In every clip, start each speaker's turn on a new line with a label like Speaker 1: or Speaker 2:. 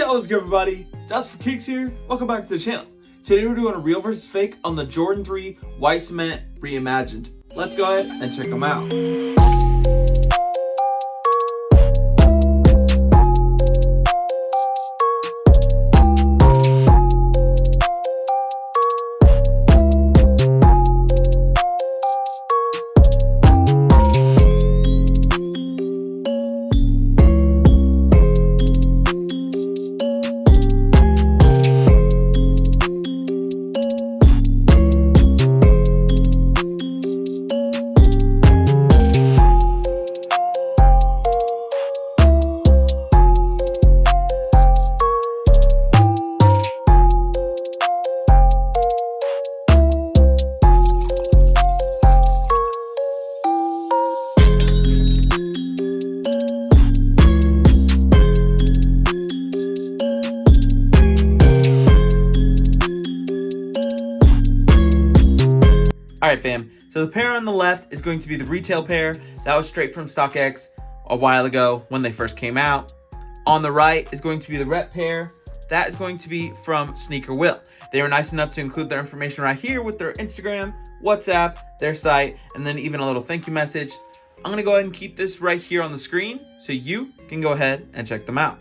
Speaker 1: Yo, what's good everybody? Just for Kicks here. Welcome back to the channel. Today we're doing a real versus fake on the Jordan 3 White Cement Reimagined. Let's go ahead and check them out. Alright fam, so the pair on the left is going to be the retail pair that was straight from StockX a while ago when they first came out. On the right is going to be the rep pair. That is going to be from Sneaker Will. They were nice enough to include their information right here with their Instagram, WhatsApp, their site, and then even a little thank you message. I'm going to go ahead and keep this right here on the screen so you can go ahead and check them out.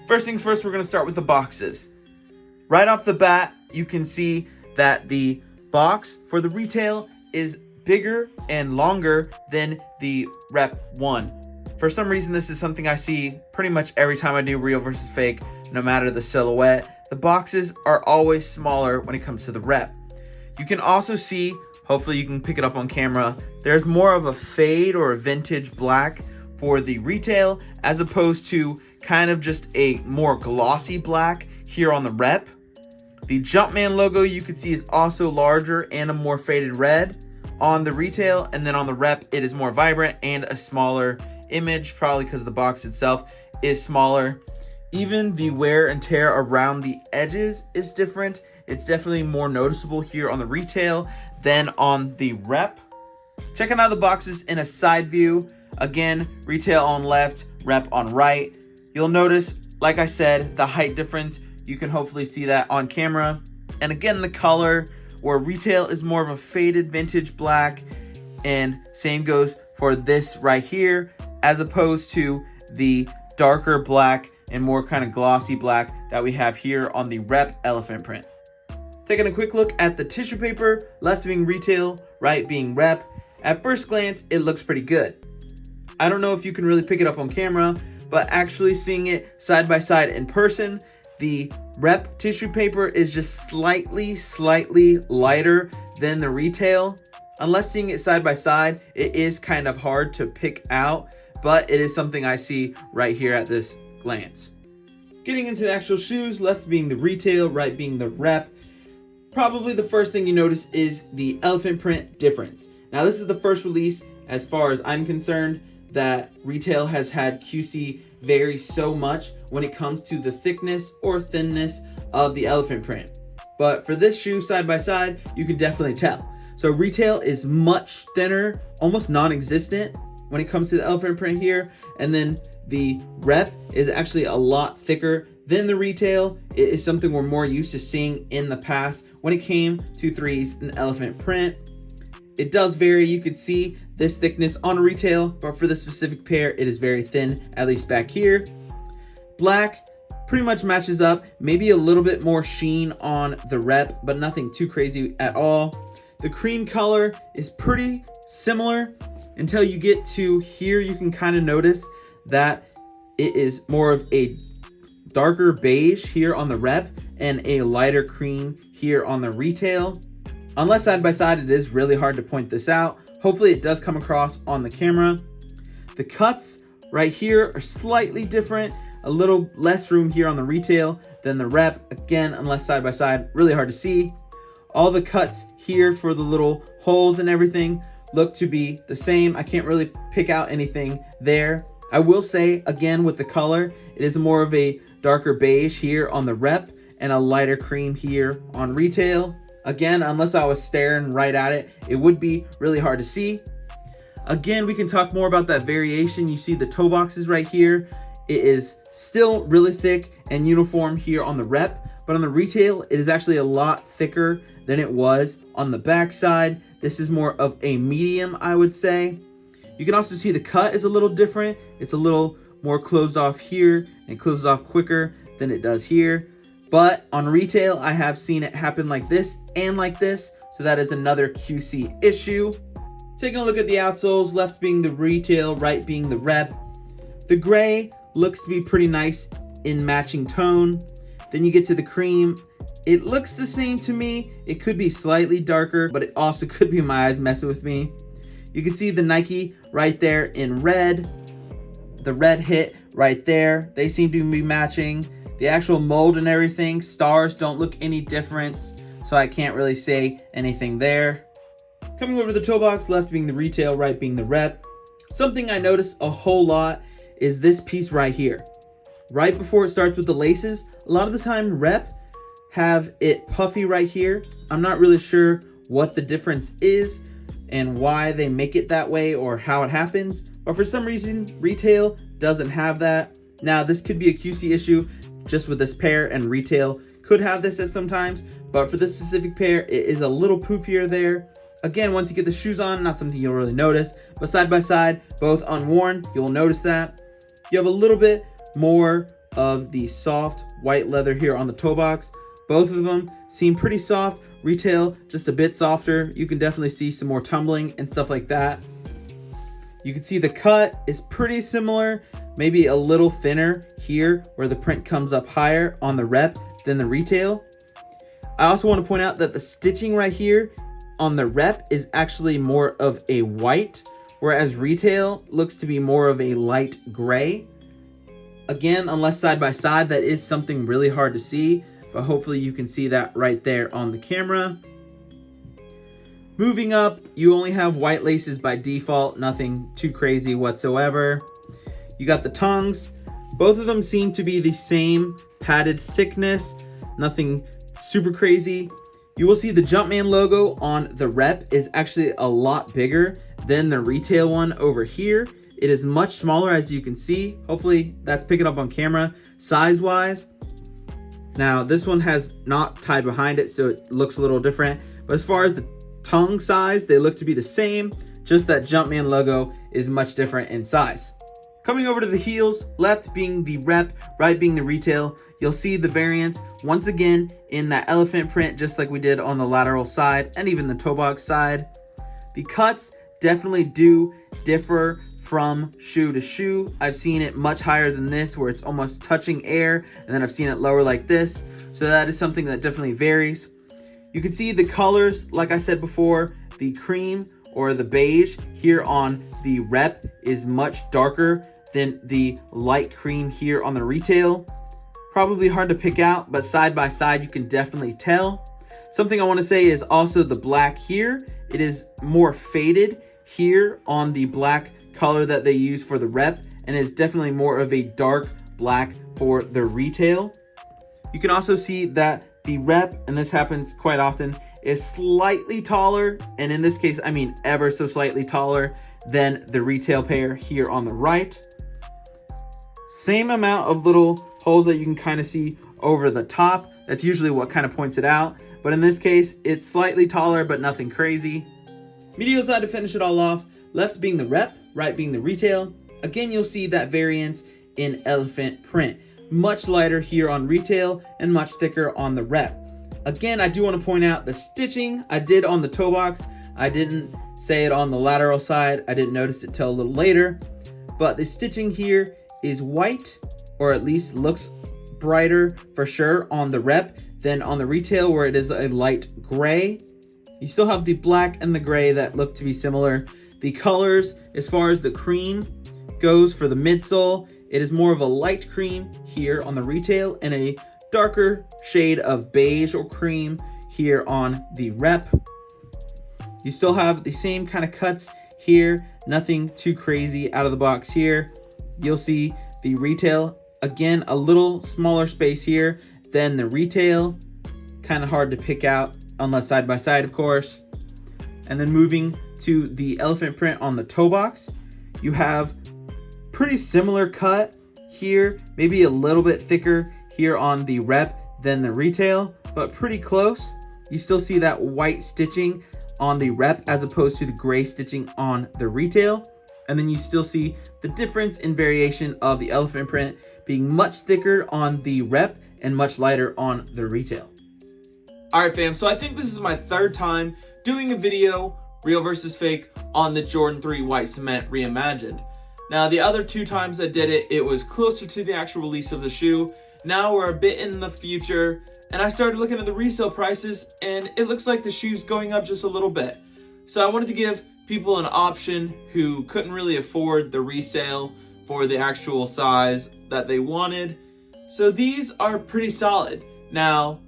Speaker 1: First things first, we're going to start with the boxes. Right off the bat, you can see that the box for the retail is bigger and longer than the rep one. For some reason, this is something I see pretty much every time I do real versus fake, no matter the silhouette. The boxes are always smaller when it comes to the rep. You can also see, hopefully you can pick it up on camera, there's more of a fade or a vintage black for the retail as opposed to kind of just a more glossy black here on the rep. The Jumpman logo you can see is also larger and a more faded red on the retail, and then on the rep it is more vibrant and a smaller image, probably because the box itself is smaller. Even the wear and tear around the edges is different. It's definitely more noticeable here on the retail than on the rep. Checking out the boxes in a side view, again, retail on left, rep on right. You'll notice, like I said, the height difference. You can hopefully see that on camera. And again, the color, where retail is more of a faded vintage black, and same goes for this right here, as opposed to the darker black and more kind of glossy black that we have here on the rep elephant print. Taking a quick look at the tissue paper, left being retail, right being rep. At first glance, it looks pretty good. I don't know if you can really pick it up on camera, but actually seeing it side by side in person, the rep tissue paper is just slightly lighter than the retail. Unless seeing it side by side, it is kind of hard to pick out, but it is something I see right here at this glance. Getting into the actual shoes, left being the retail, right being the rep. Probably the first thing you notice is the elephant print difference. Now this is the first release, as far as I'm concerned, that retail has had QC vary so much when it comes to the thickness or thinness of the elephant print. But for this shoe side by side, you can definitely tell. So retail is much thinner, almost non-existent when it comes to the elephant print here. And then the rep is actually a lot thicker than the retail. It is something we're more used to seeing in the past when it came to threes and elephant print. It does vary. You could see this thickness on retail, but for the specific pair, it is very thin, at least back here. Black pretty much matches up, maybe a little bit more sheen on the rep, but nothing too crazy at all. The cream color is pretty similar until you get to here. You can kind of notice that it is more of a darker beige here on the rep and a lighter cream here on the retail. Unless side by side, it is really hard to point this out. Hopefully it does come across on the camera. The cuts right here are slightly different, a little less room here on the retail than the rep. Again, unless side by side, really hard to see. All the cuts here for the little holes and everything look to be the same. I can't really pick out anything there. I will say, again, with the color, it is more of a darker beige here on the rep and a lighter cream here on retail. Again, unless I was staring right at it, it would be really hard to see. Again, we can talk more about that variation. You see the toe boxes right here. It is Still really thick and uniform here on the rep, but on the retail, it is actually a lot thicker than it was on the back side. This is more of a medium, I would say. You can also see the cut is a little different. It's a little more closed off here and closes off quicker than it does here. But on retail, I have seen it happen like this and like this. So that is another QC issue. Taking a look at the outsoles, left being the retail, right being the rep. The gray looks to be pretty nice in matching tone. Then you get to the cream. It looks the same to me. It could be slightly darker, but it also could be my eyes messing with me. You can see the Nike right there in red. The red hit right there. They seem to be matching. The actual mold and everything, stars don't look any different, so I can't really say anything there. Coming over to the toe box, left being the retail, right being the rep. Something I notice a whole lot is this piece right here. Right before it starts with the laces, a lot of the time rep have it puffy right here. I'm not really sure what the difference is and why they make it that way or how it happens, but for some reason retail doesn't have that. Now this could be a QC issue just with this pair, and retail could have this at sometimes, but for this specific pair it is a little poofier there. Again, once you get the shoes on, not something you'll really notice, but side by side, both unworn, you'll notice that. You have a little bit more of the soft white leather here on the toe box. Both of them seem pretty soft. Retail, just a bit softer. You can definitely see some more tumbling and stuff like that. You can see the cut is pretty similar, maybe a little thinner here where the print comes up higher on the rep than the retail. I also want to point out that the stitching right here on the rep is actually more of a white, whereas retail looks to be more of a light gray. Again, unless side by side, that is something really hard to see, but hopefully you can see that right there on the camera. Moving up, you only have white laces by default, nothing too crazy whatsoever. You got the tongues. Both of them seem to be the same padded thickness, nothing super crazy. You will see the Jumpman logo on the rep is actually a lot bigger than the retail one over here. It is much smaller, as you can see. Hopefully that's picking up on camera size-wise. Now this one has not tied behind it, so it looks a little different. But as far as the tongue size, they look to be the same, just that Jumpman logo is much different in size. Coming over to the heels, left being the rep, right being the retail, you'll see the variance once again in that elephant print, just like we did on the lateral side and even the toe box side. The cuts definitely do differ from shoe to shoe. I've seen it much higher than this, where it's almost touching air, and then I've seen it lower like this. So that is something that definitely varies. You can see the colors, like I said before, the cream or the beige here on the rep is much darker than the light cream here on the retail. Probably hard to pick out, but side by side you can definitely tell. Something I want to say is also the black here. It is more faded here on the black color that they use for the rep, and is definitely more of a dark black for the retail. You can also see that the rep, and this happens quite often, is slightly taller, and in this case I mean ever so slightly taller than the retail pair here on the right. Same amount of little holes that you can kind of see over the top. That's usually what kind of points it out, but in this case it's slightly taller but nothing crazy. Medial side to finish it all off, left being the rep, right being the retail. Again, you'll see that variance in elephant print. Much lighter here on retail and much thicker on the rep. Again, I do want to point out the stitching I did on the toe box. I didn't say it on the lateral side. I didn't notice it till a little later. But the stitching here is white, or at least looks brighter for sure on the rep than on the retail, where it is a light gray. You still have the black and the gray that look to be similar. The colors, as far as the cream goes for the midsole, it is more of a light cream here on the retail and a darker shade of beige or cream here on the rep. You still have the same kind of cuts here, nothing too crazy out of the box here. You'll see the retail, again, a little smaller space here than the retail. Kind of hard to pick out unless side by side, of course. And then moving to the elephant print on the toe box, you have pretty similar cut here, maybe a little bit thicker here on the rep than the retail, but pretty close. You still see that white stitching on the rep as opposed to the gray stitching on the retail. And then you still see the difference in variation of the elephant print being much thicker on the rep and much lighter on the retail. All right, fam, so I think this is my third time doing a video, real versus fake, on the Jordan 3 White Cement Reimagined. Now, the other 2 times I did it, it was closer to the actual release of the shoe. Now we're a bit in the future, and I started looking at the resale prices, and it looks like the shoe's going up just a little bit. So I wanted to give people an option who couldn't really afford the resale for the actual size that they wanted. So these are pretty solid. Now,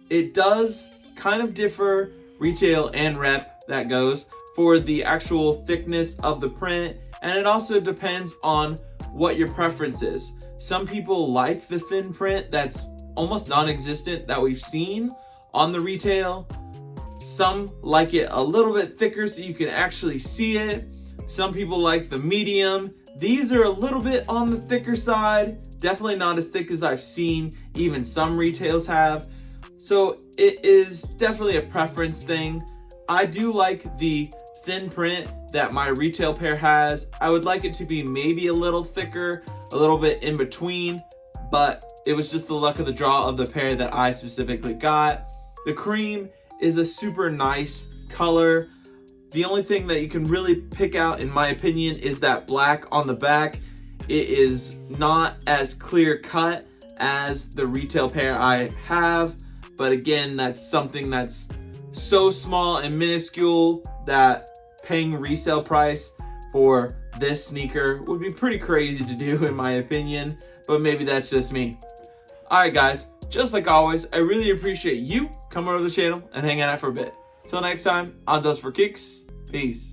Speaker 1: it does kind of differ retail and rep, that goes, for the actual thickness of the print, and it also depends on what your preference is. Some people like the thin print that's almost non-existent that we've seen on the retail. Some like it a little bit thicker so you can actually see it. Some people like the medium. These are a little bit on the thicker side, definitely not as thick as I've seen even some retails have. So it is definitely a preference thing. I do like the thin print that my retail pair has. I would like it to be maybe a little thicker, a little bit in between, but it was just the luck of the draw of the pair that I specifically got. The cream is a super nice color. The only thing that you can really pick out, in my opinion, is that black on the back. It is not as clear cut as the retail pair I have, but again, that's something that's so small and minuscule that paying resale price for this sneaker would be pretty crazy to do, in my opinion, but maybe that's just me. Alright guys, just like always, I really appreciate you coming over to the channel and hanging out for a bit. Till next time, I'm Dust for Kicks. Peace.